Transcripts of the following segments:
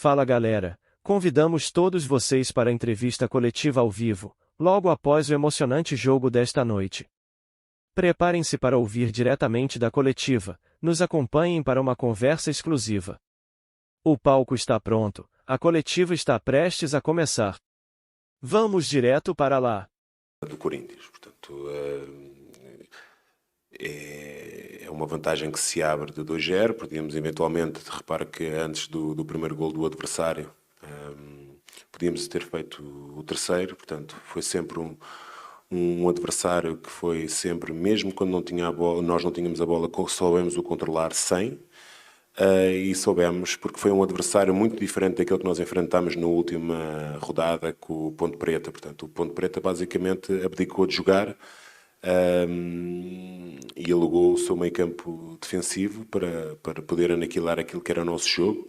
Fala galera, convidamos todos vocês para a entrevista coletiva ao vivo, logo após o emocionante jogo desta noite. Preparem-se para ouvir diretamente da coletiva, nos acompanhem para uma conversa exclusiva. O palco está pronto, a coletiva está prestes a começar. Vamos direto para lá. Do Corinthians, portanto, é uma vantagem que se abre de 2-0, podíamos eventualmente, repara que antes do primeiro gol do adversário, podíamos ter feito o terceiro, portanto, foi sempre um adversário que foi sempre, mesmo quando não tinha a bola, nós não tínhamos a bola, soubemos o controlar sem, e soubemos, porque foi um adversário muito diferente daquele que nós enfrentámos na última rodada com o Ponte Preta. Portanto, o Ponte Preta basicamente abdicou de jogar e alugou o seu meio campo defensivo para poder aniquilar aquilo que era o nosso jogo.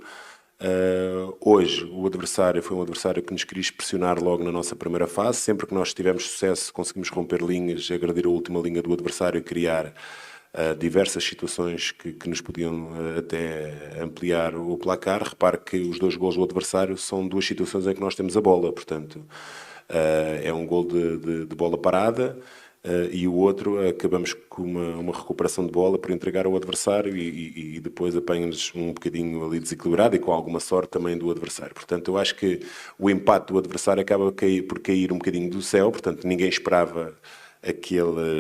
Hoje o adversário foi um adversário que nos quis pressionar logo na nossa primeira fase. Sempre que nós tivemos sucesso conseguimos romper linhas, agredir a última linha do adversário e criar diversas situações que nos podiam até ampliar o placar. Repare que os 2 gols do adversário são 2 situações em que nós temos a bola, portanto é um gol de bola parada e o outro acabamos com uma recuperação de bola por entregar ao adversário e depois apanha-nos um bocadinho ali desequilibrado e com alguma sorte também do adversário. Portanto, eu acho que o empate do adversário acaba por cair um bocadinho do céu, portanto ninguém esperava aquele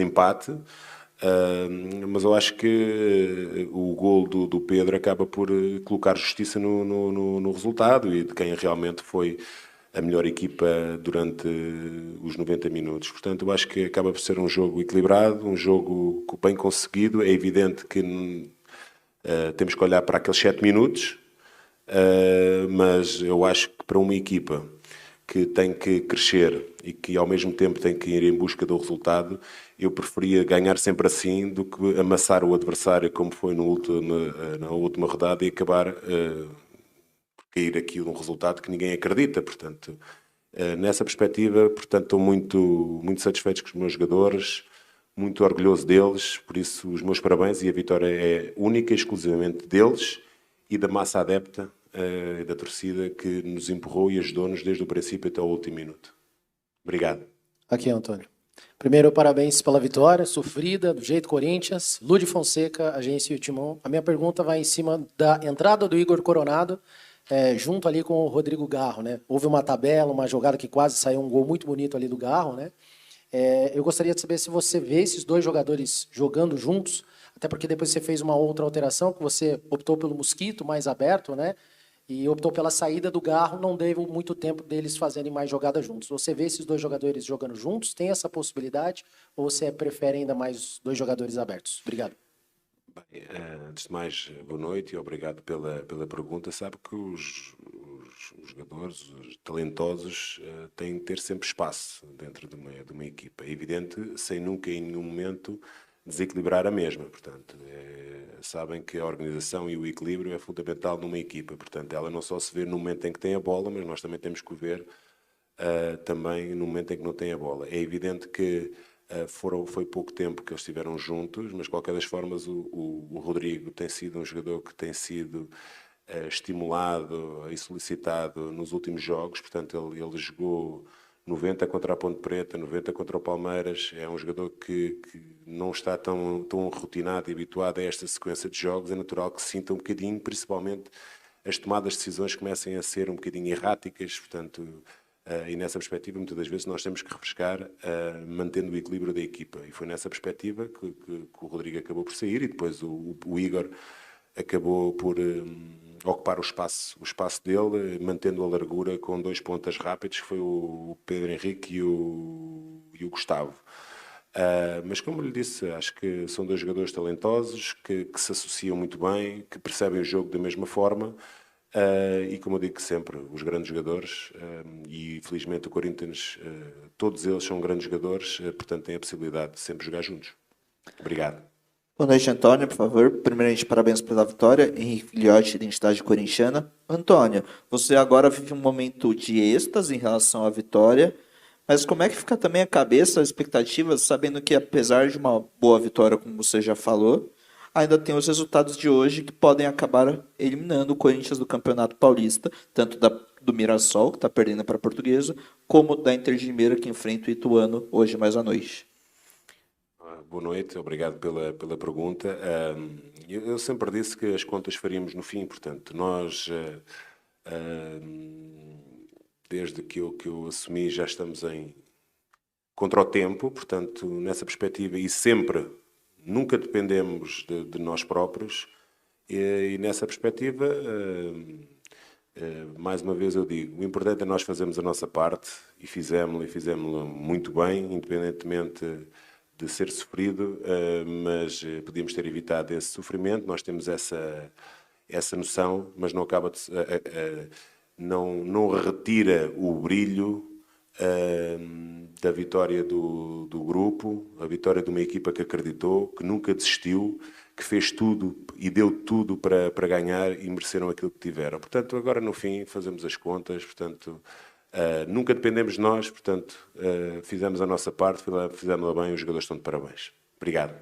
empate, mas eu acho que o gol do Pedro acaba por colocar justiça no resultado e de quem realmente foi a melhor equipa durante os 90 minutos. Portanto, eu acho que acaba por ser um jogo equilibrado, um jogo bem conseguido. É evidente que temos que olhar para aqueles 7 minutos, mas eu acho que para uma equipa que tem que crescer e que ao mesmo tempo tem que ir em busca do resultado, eu preferia ganhar sempre assim do que amassar o adversário como foi na última rodada e acabar por cair aqui um resultado que ninguém acredita. Portanto, nessa perspectiva, portanto, estou muito, muito satisfeito com os meus jogadores, muito orgulhoso deles, por isso os meus parabéns e a vitória é única e exclusivamente deles e da massa adepta da torcida que nos empurrou e ajudou-nos desde o princípio até o último minuto. Obrigado. Aqui, Antônio. Primeiro, parabéns pela vitória, sofrida, do jeito Corinthians. Ludi Fonseca, agência e o Timão. A minha pergunta vai em cima da entrada do Igor Coronado, junto ali com o Rodrigo Garro, né? Houve uma tabela, uma jogada que quase saiu um gol muito bonito ali do Garro, né? Eu gostaria de saber se você vê esses 2 jogadores jogando juntos, até porque depois você fez uma outra alteração, que você optou pelo Mosquito, mais aberto, né? E optou pela saída do Garro, não deu muito tempo deles fazerem mais jogadas juntos. Você vê esses 2 jogadores jogando juntos? Tem essa possibilidade? Ou você prefere ainda mais 2 jogadores abertos? Obrigado. Bem, antes de mais, boa noite e obrigado pela pergunta. Sabe que os jogadores, os talentosos, têm que ter sempre espaço dentro de uma equipa. É evidente, sem nunca em nenhum momento desequilibrar a mesma. Portanto, sabem que a organização e o equilíbrio é fundamental numa equipa. Portanto, ela não só se vê no momento em que tem a bola, mas nós também temos que ver também no momento em que não tem a bola. É evidente que foi pouco tempo que eles estiveram juntos, mas de qualquer das formas o Rodrigo tem sido um jogador que tem sido estimulado e solicitado nos últimos jogos. Portanto, ele jogou 90 contra a Ponte Preta, 90 contra o Palmeiras. É um jogador que não está tão rotinado e habituado a esta sequência de jogos. É natural que se sinta um bocadinho, principalmente as tomadas de decisões comecem a ser um bocadinho erráticas. Portanto, e nessa perspectiva, muitas das vezes nós temos que refrescar, mantendo o equilíbrio da equipa. E foi nessa perspectiva que o Rodrigo acabou por sair e depois o Igor acabou por ocupar o espaço dele, mantendo a largura com 2 pontas rápidos, que foi o Pedro Henrique e o Gustavo. Mas como lhe disse, acho que são 2 jogadores talentosos, que se associam muito bem, que percebem o jogo da mesma forma, e como eu digo sempre, os grandes jogadores, e felizmente o Corinthians, todos eles são grandes jogadores, portanto têm a possibilidade de sempre jogar juntos. Obrigado. Boa noite, Antônio, por favor. Primeiramente, parabéns pela vitória. Henrique Filhote, identidade corintiana. Antônio, você agora vive um momento de êxtase em relação à vitória, mas como é que fica também a cabeça, as expectativas, sabendo que apesar de uma boa vitória, como você já falou, ainda tem os resultados de hoje que podem acabar eliminando o Corinthians do Campeonato Paulista, tanto do Mirassol, que está perdendo para a Portuguesa, como da Inter de Limeira, que enfrenta o Ituano hoje mais à noite. Boa noite, obrigado pela pergunta. Eu sempre disse que as contas faríamos no fim, portanto, nós, desde que eu assumi, já estamos contra o tempo, portanto, nessa perspectiva, e sempre, nunca dependemos de nós próprios, e nessa perspectiva, mais uma vez eu digo, o importante é nós fazermos a nossa parte, e fizemos-la muito bem, independentemente de ser sofrido, mas podíamos ter evitado esse sofrimento, nós temos essa noção, mas não acaba de, não retira o brilho da vitória do grupo, a vitória de uma equipa que acreditou, que nunca desistiu, que fez tudo e deu tudo para ganhar e mereceram aquilo que tiveram. Portanto, agora no fim fazemos as contas, portanto, nunca dependemos de nós, portanto, fizemos a nossa parte, fizemos-la bem, os jogadores estão de parabéns. Obrigado.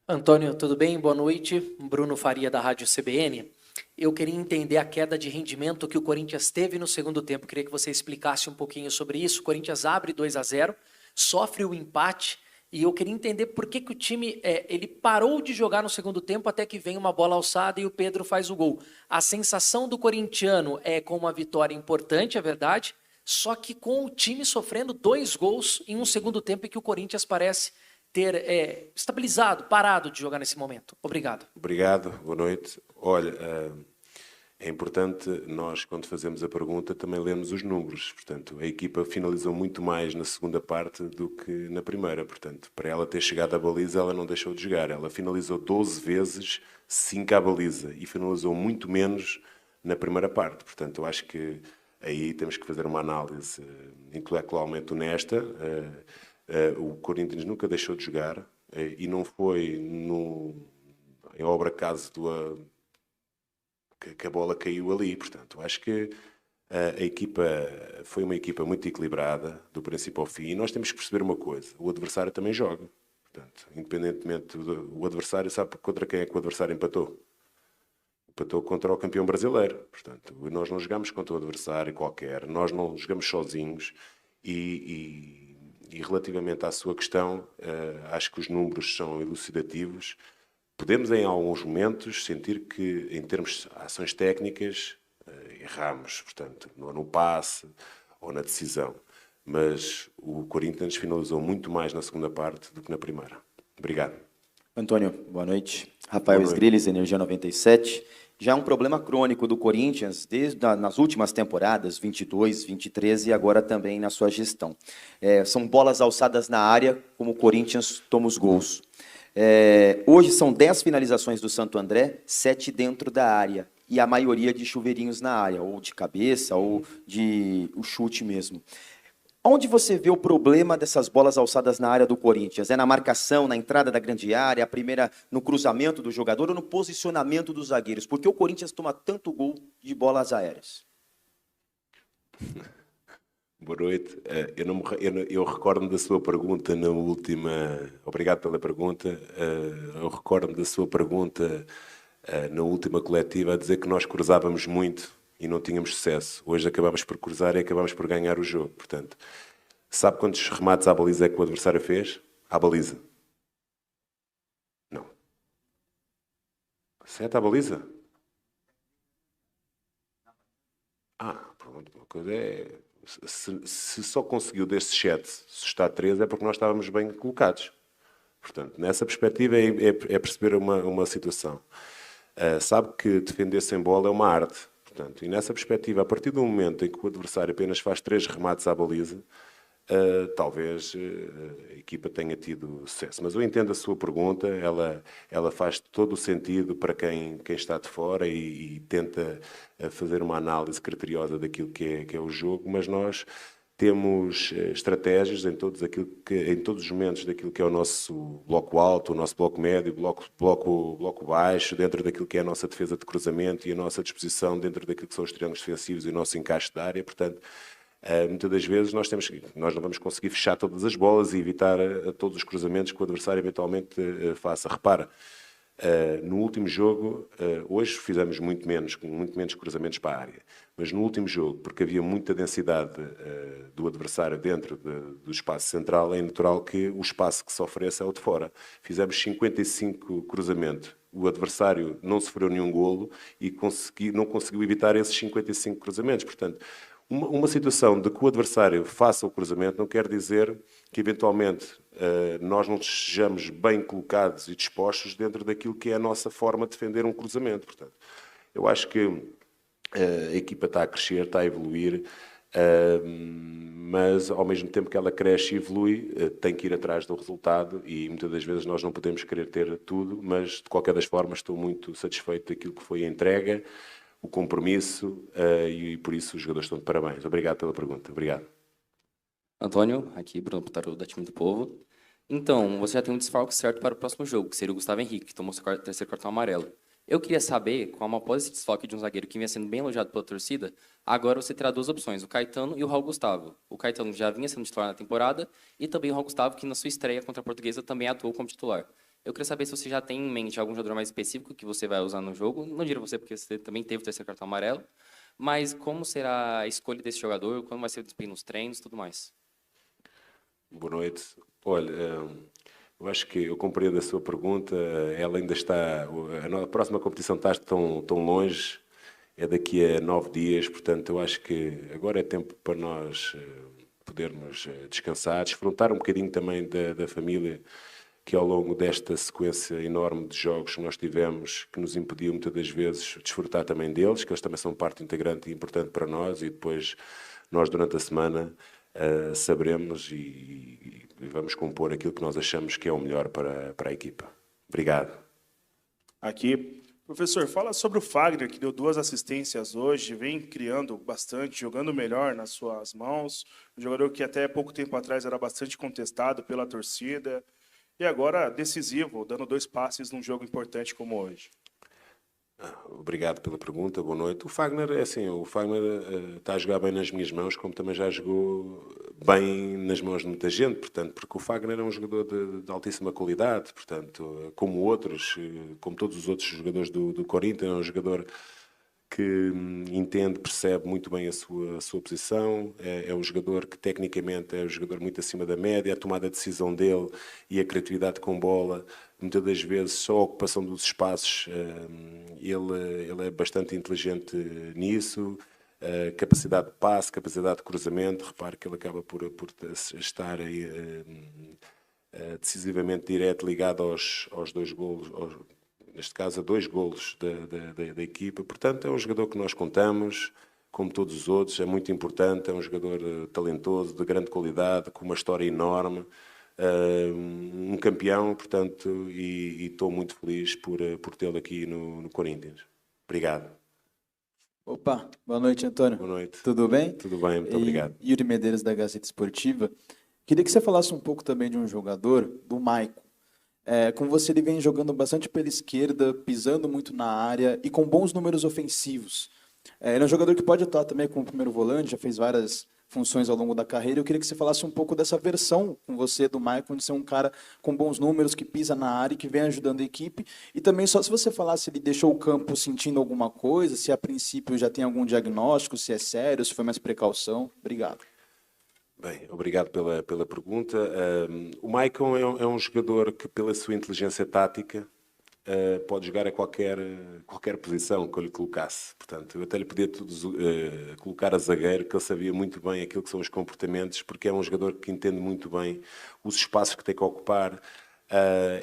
Antônio, tudo bem? Boa noite. Bruno Faria, da Rádio CBN. Eu queria entender a queda de rendimento que o Corinthians teve no segundo tempo. Queria que você explicasse um pouquinho sobre isso. O Corinthians abre 2-0, sofre o empate, e eu queria entender por que o time ele parou de jogar no segundo tempo até que vem uma bola alçada e o Pedro faz o gol. A sensação do corintiano é com uma vitória importante, é verdade, só que com o time sofrendo 2 gols em um segundo tempo e que o Corinthians parece ter estabilizado, parado de jogar nesse momento. Obrigado. Obrigado, boa noite. Olha, é importante nós, quando fazemos a pergunta, também lemos os números. Portanto, a equipa finalizou muito mais na segunda parte do que na primeira. Portanto, para ela ter chegado à baliza, ela não deixou de jogar. Ela finalizou 12 vezes, 5 à baliza, e finalizou muito menos na primeira parte. Portanto, eu acho que aí temos que fazer uma análise intelectualmente honesta. O Corinthians nunca deixou de jogar e não foi em obra caso que a bola caiu ali. Portanto, acho que a equipa foi uma equipa muito equilibrada do princípio ao fim, e nós temos que perceber uma coisa: o adversário também joga. Portanto, independentemente o adversário, sabe contra quem é que o adversário empatou? Empatou contra o campeão brasileiro. Portanto, nós não jogamos contra o adversário qualquer, nós não jogamos sozinhos, e relativamente à sua questão, acho que os números são elucidativos. Podemos, em alguns momentos, sentir que, em termos de ações técnicas, erramos, portanto, no passe ou na decisão. Mas o Corinthians finalizou muito mais na segunda parte do que na primeira. Obrigado. Antônio, boa noite. Rafael Esgrilles, Energia 97. Já é um problema crônico do Corinthians nas últimas temporadas, 22, 23 e agora também na sua gestão. São bolas alçadas na área, como o Corinthians toma os gols. Hoje são 10 finalizações do Santo André, 7 dentro da área, e a maioria de chuveirinhos na área, ou de cabeça, ou de o chute mesmo. Onde você vê o problema dessas bolas alçadas na área do Corinthians? É na marcação, na entrada da grande área, a primeira no cruzamento do jogador ou no posicionamento dos zagueiros? Por que o Corinthians toma tanto gol de bolas aéreas? Boa noite. Eu recordo-me da sua pergunta na última... Obrigado pela pergunta. Eu recordo-me da sua pergunta na última coletiva a dizer que nós cruzávamos muito e não tínhamos sucesso. Hoje acabámos por cruzar e acabámos por ganhar o jogo. Portanto, sabe quantos remates à baliza é que o adversário fez? À baliza. Não. 7 à baliza? Pronto. Uma coisa é... Se só conseguiu desses 7, se está a 3, é porque nós estávamos bem colocados. Portanto, nessa perspectiva é perceber uma situação. Sabe que defender sem bola é uma arte. Portanto, e nessa perspectiva, a partir do momento em que o adversário apenas faz 3 remates à baliza, talvez a equipa tenha tido sucesso. Mas eu entendo a sua pergunta, ela faz todo o sentido para quem está de fora e tenta fazer uma análise criteriosa daquilo que é o jogo, mas nós temos estratégias em todos os momentos daquilo que é o nosso bloco alto, o nosso bloco médio, bloco baixo, dentro daquilo que é a nossa defesa de cruzamento e a nossa disposição dentro daquilo que são os triângulos defensivos e o nosso encaixe de área. Portanto, muitas das vezes nós não vamos conseguir fechar todas as bolas e evitar todos os cruzamentos que o adversário eventualmente faça. Repara, No último jogo, hoje fizemos muito menos cruzamentos para a área, mas no último jogo, porque havia muita densidade do adversário dentro do espaço central, é natural que o espaço que se ofereça é o de fora. Fizemos 55 cruzamentos. O adversário não sofreu nenhum golo e não conseguiu evitar esses 55 cruzamentos. Portanto, uma situação de que o adversário faça o cruzamento não quer dizer que, eventualmente, nós não estejamos bem colocados e dispostos dentro daquilo que é a nossa forma de defender um cruzamento. Portanto, eu acho que a equipa está a crescer, está a evoluir, mas ao mesmo tempo que ela cresce e evolui, tem que ir atrás do resultado e muitas das vezes nós não podemos querer ter tudo, mas de qualquer das formas estou muito satisfeito daquilo que foi a entrega, o compromisso, e por isso os jogadores estão de parabéns. Obrigado pela pergunta. Obrigado. Antônio, aqui, Bruno Putaru, da Time do Povo. Então, você já tem um desfalque certo para o próximo jogo, que seria o Gustavo Henrique, que tomou seu terceiro cartão amarelo. Eu queria saber, como após esse desfalque de um zagueiro que vinha sendo bem elogiado pela torcida, agora você terá duas opções, o Caetano e o Raul Gustavo. O Caetano já vinha sendo titular na temporada, e também o Raul Gustavo, que na sua estreia contra a Portuguesa também atuou como titular. Eu queria saber se você já tem em mente algum jogador mais específico que você vai usar no jogo. Não diria você, porque você também teve o terceiro cartão amarelo, mas como será a escolha desse jogador, quando vai ser o desempenho nos treinos e tudo mais? Boa noite. Olha, eu acho que eu compreendo a sua pergunta. Ela ainda está... A próxima competição está tão longe, é daqui a 9 dias, portanto, eu acho que agora é tempo para nós podermos descansar, desfrutar um bocadinho também da família, que ao longo desta sequência enorme de jogos que nós tivemos, que nos impediu muitas das vezes desfrutar também deles, que eles também são parte integrante e importante para nós, e depois nós durante a semana saberemos e vamos compor aquilo que nós achamos que é o melhor para a equipa. Obrigado. Aqui, professor, fala sobre o Fagner, que deu 2 assistências hoje, vem criando bastante, jogando melhor nas suas mãos, um jogador que até pouco tempo atrás era bastante contestado pela torcida, e agora decisivo, dando 2 passes num jogo importante como hoje. Obrigado pela pergunta, boa noite. O Fagner, é assim, o Fagner está a jogar bem nas minhas mãos, como também já jogou bem nas mãos de muita gente, portanto, porque o Fagner é um jogador de altíssima qualidade, portanto, como outros, como todos os outros jogadores do Corinthians, é um jogador que entende, percebe muito bem a sua posição, é um jogador que tecnicamente é um jogador muito acima da média, a tomada de decisão dele e a criatividade com bola, muitas das vezes só a ocupação dos espaços, ele é bastante inteligente nisso, capacidade de passe, capacidade de cruzamento, repare que ele acaba por estar aí, decisivamente direto, ligado aos 2 golos, neste caso a 2 golos da equipa. Portanto, é um jogador que nós contamos, como todos os outros, é muito importante, é um jogador talentoso, de grande qualidade, com uma história enorme, um campeão, portanto, e estou muito feliz por tê-lo aqui no Corinthians. Obrigado. Opa, boa noite, Antônio. Boa noite. Tudo bem? Tudo bem, muito obrigado. Yuri Medeiros, da Gazeta Esportiva. Queria que você falasse um pouco também de um jogador, do Maicon. Como você, ele vem jogando bastante pela esquerda, pisando muito na área e com bons números ofensivos. Ele é um jogador que pode atuar também como primeiro volante, já fez várias funções ao longo da carreira. Eu queria que você falasse um pouco dessa versão com você do Maicon, de ser um cara com bons números, que pisa na área e que vem ajudando a equipe. E também só se você falasse se ele deixou o campo sentindo alguma coisa, se a princípio já tem algum diagnóstico, se é sério, se foi mais precaução. Obrigado. Bem, obrigado pela pergunta. O Maicon é um jogador que, pela sua inteligência tática, pode jogar a qualquer posição que eu lhe colocasse. Portanto, eu até lhe podia colocar a zagueiro, que ele sabia muito bem aquilo que são os comportamentos, porque é um jogador que entende muito bem os espaços que tem que ocupar,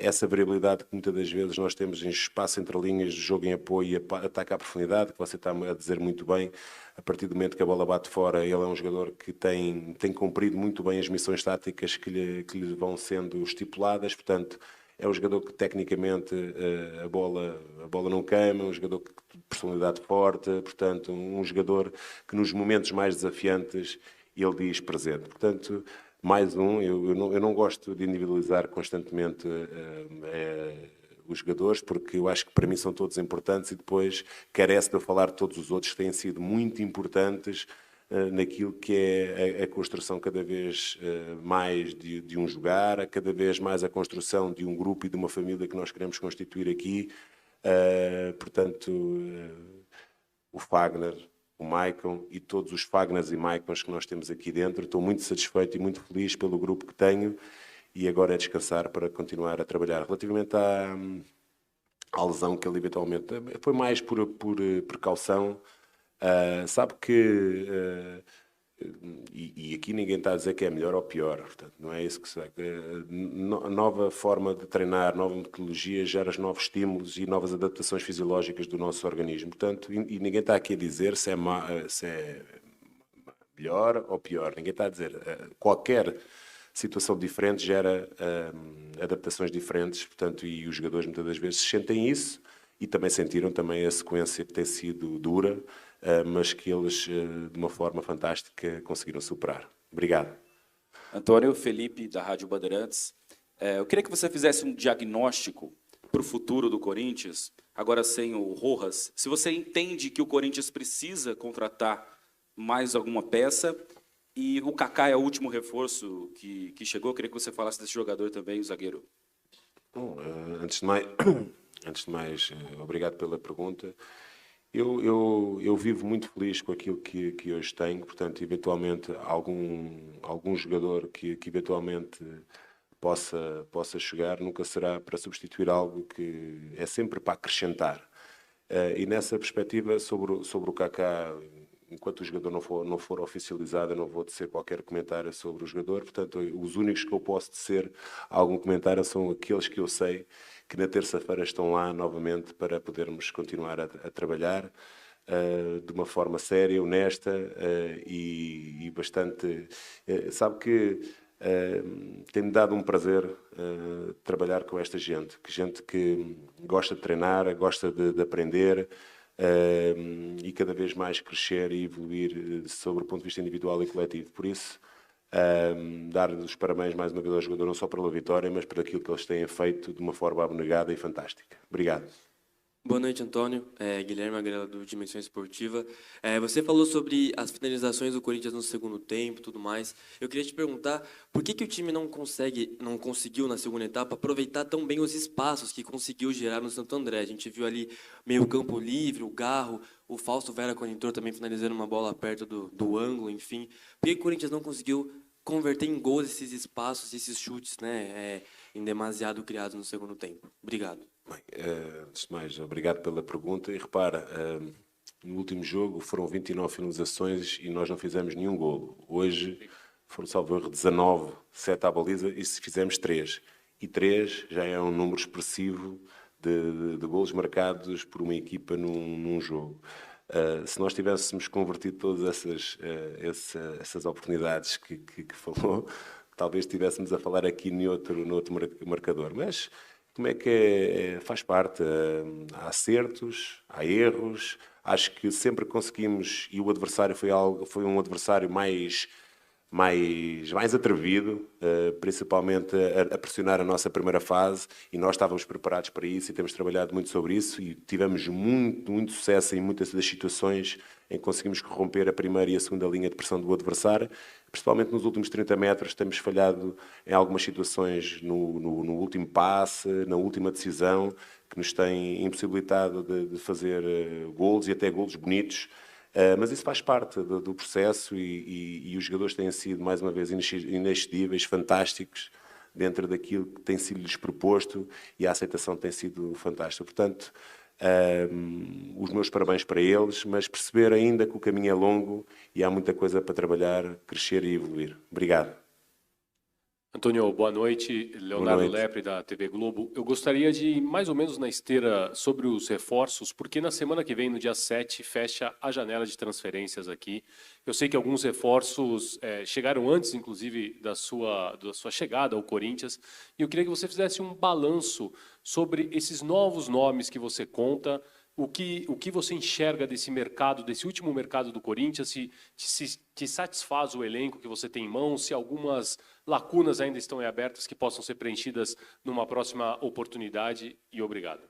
essa variabilidade que muitas das vezes nós temos em espaço entre linhas, de jogo em apoio e ataque à profundidade, que você está a dizer muito bem. A partir do momento que a bola bate fora, ele é um jogador que tem cumprido muito bem as missões táticas que lhe vão sendo estipuladas, portanto, é um jogador que tecnicamente a bola não queima, um jogador de personalidade forte, portanto, um jogador que nos momentos mais desafiantes ele diz presente. Portanto, mais eu não gosto de individualizar constantemente os jogadores, porque eu acho que para mim são todos importantes e depois carece de eu falar de todos os outros que têm sido muito importantes naquilo que é a construção cada vez mais de um jogar, cada vez mais a construção de um grupo e de uma família que nós queremos constituir aqui. Portanto, o Fagner, o Maicon e todos os Fagners e Maicons que nós temos aqui dentro, estou muito satisfeito e muito feliz pelo grupo que tenho e agora é descansar para continuar a trabalhar. Relativamente à lesão que ele eventualmente... Foi mais por precaução. Sabe que, e aqui ninguém está a dizer que é melhor ou pior, portanto, não é isso que se... Nova forma de treinar, nova metodologia gera novos estímulos e novas adaptações fisiológicas do nosso organismo, portanto, e ninguém está aqui a dizer se é melhor ou pior, ninguém está a dizer. Qualquer situação diferente gera adaptações diferentes, portanto, e os jogadores muitas das vezes sentem isso e também sentiram também a sequência que tem sido dura, mas que eles, de uma forma fantástica, conseguiram superar. Obrigado. Antônio, Felipe, da Rádio Bandeirantes. Eu queria que você fizesse um diagnóstico para o futuro do Corinthians, agora sem o Rojas. Se você entende que o Corinthians precisa contratar mais alguma peça, e o Kaká é o último reforço que chegou, eu queria que você falasse desse jogador também, o zagueiro. Bom, antes de mais, obrigado pela pergunta. Eu vivo muito feliz com aquilo que hoje tenho, portanto, eventualmente, algum jogador que eventualmente possa chegar nunca será para substituir algo que é sempre para acrescentar. E nessa perspectiva, sobre o Kaká, enquanto o jogador não for oficializado, eu não vou tecer qualquer comentário sobre o jogador, portanto, os únicos que eu posso tecer algum comentário são aqueles que eu sei que na terça-feira estão lá novamente para podermos continuar a trabalhar de uma forma séria, honesta e bastante... sabe que tem-me dado um prazer trabalhar com esta gente que gosta de treinar, gosta de aprender e cada vez mais crescer e evoluir sobre o ponto de vista individual e coletivo. Por isso, dar-lhes os parabéns mais uma vez ao jogador, não só pela vitória, mas por aquilo que eles têm feito de uma forma abnegada e fantástica. Obrigado. Boa noite, Antônio. Guilherme Agrela, do Dimensão Esportiva. Você falou sobre as finalizações do Corinthians no segundo tempo e tudo mais. Eu queria te perguntar por que o time não conseguiu, na segunda etapa, aproveitar tão bem os espaços que conseguiu gerar no Santo André. A gente viu ali meio campo livre, o Garro, o Fausto Vera Correntor também finalizando uma bola perto do ângulo, enfim. Por que o Corinthians não conseguiu converter em gols esses espaços, esses chutes, né, em demasiado criados no segundo tempo? Obrigado. Bem, antes de mais, obrigado pela pergunta. E repara, no último jogo foram 29 finalizações e nós não fizemos nenhum golo. Hoje foram, salvo erro, 19, 7 à baliza e se fizemos 3. E 3 já é um número expressivo de golos marcados por uma equipa num jogo. Se nós tivéssemos convertido todas essas oportunidades que falou, talvez estivéssemos a falar aqui no outro marcador. Mas como é que faz parte? Há acertos, há erros. Acho que sempre conseguimos, e o adversário foi um adversário mais atrevido, principalmente a pressionar a nossa primeira fase, e nós estávamos preparados para isso e temos trabalhado muito sobre isso e tivemos muito sucesso em muitas das situações em que conseguimos corromper a primeira e a segunda linha de pressão do adversário, principalmente nos últimos 30 metros temos falhado em algumas situações no último passe, na última decisão, que nos tem impossibilitado de fazer golos e até golos bonitos. Mas isso faz parte do processo e os jogadores têm sido, mais uma vez, inexcedíveis, fantásticos, dentro daquilo que tem sido-lhes proposto e a aceitação tem sido fantástica. Portanto, os meus parabéns para eles, mas perceber ainda que o caminho é longo e há muita coisa para trabalhar, crescer e evoluir. Obrigado. Antônio, boa noite. Leonardo Boa noite. Lepre, da TV Globo. Eu gostaria de ir mais ou menos na esteira sobre os reforços, porque na semana que vem, no dia 7, fecha a janela de transferências aqui. Eu sei que alguns reforços chegaram antes, inclusive, da sua chegada ao Corinthians, e eu queria que você fizesse um balanço sobre esses novos nomes que você conta, o que você enxerga desse mercado, desse último mercado do Corinthians, se te satisfaz o elenco que você tem em mãos, se algumas lacunas ainda estão abertas que possam ser preenchidas numa próxima oportunidade, e obrigado.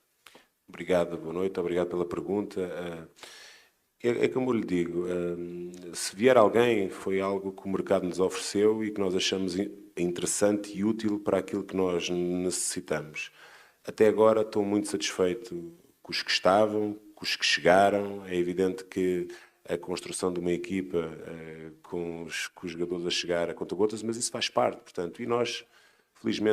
Obrigado, boa noite, obrigado pela pergunta. É como eu lhe digo, se vier alguém, foi algo que o mercado nos ofereceu e que nós achamos interessante e útil para aquilo que nós necessitamos. Até agora estou muito satisfeito com os que estavam, com os que chegaram. É evidente que a construção de uma equipa com os jogadores a chegar a conta-gotas, mas isso faz parte, portanto, e nós, felizmente,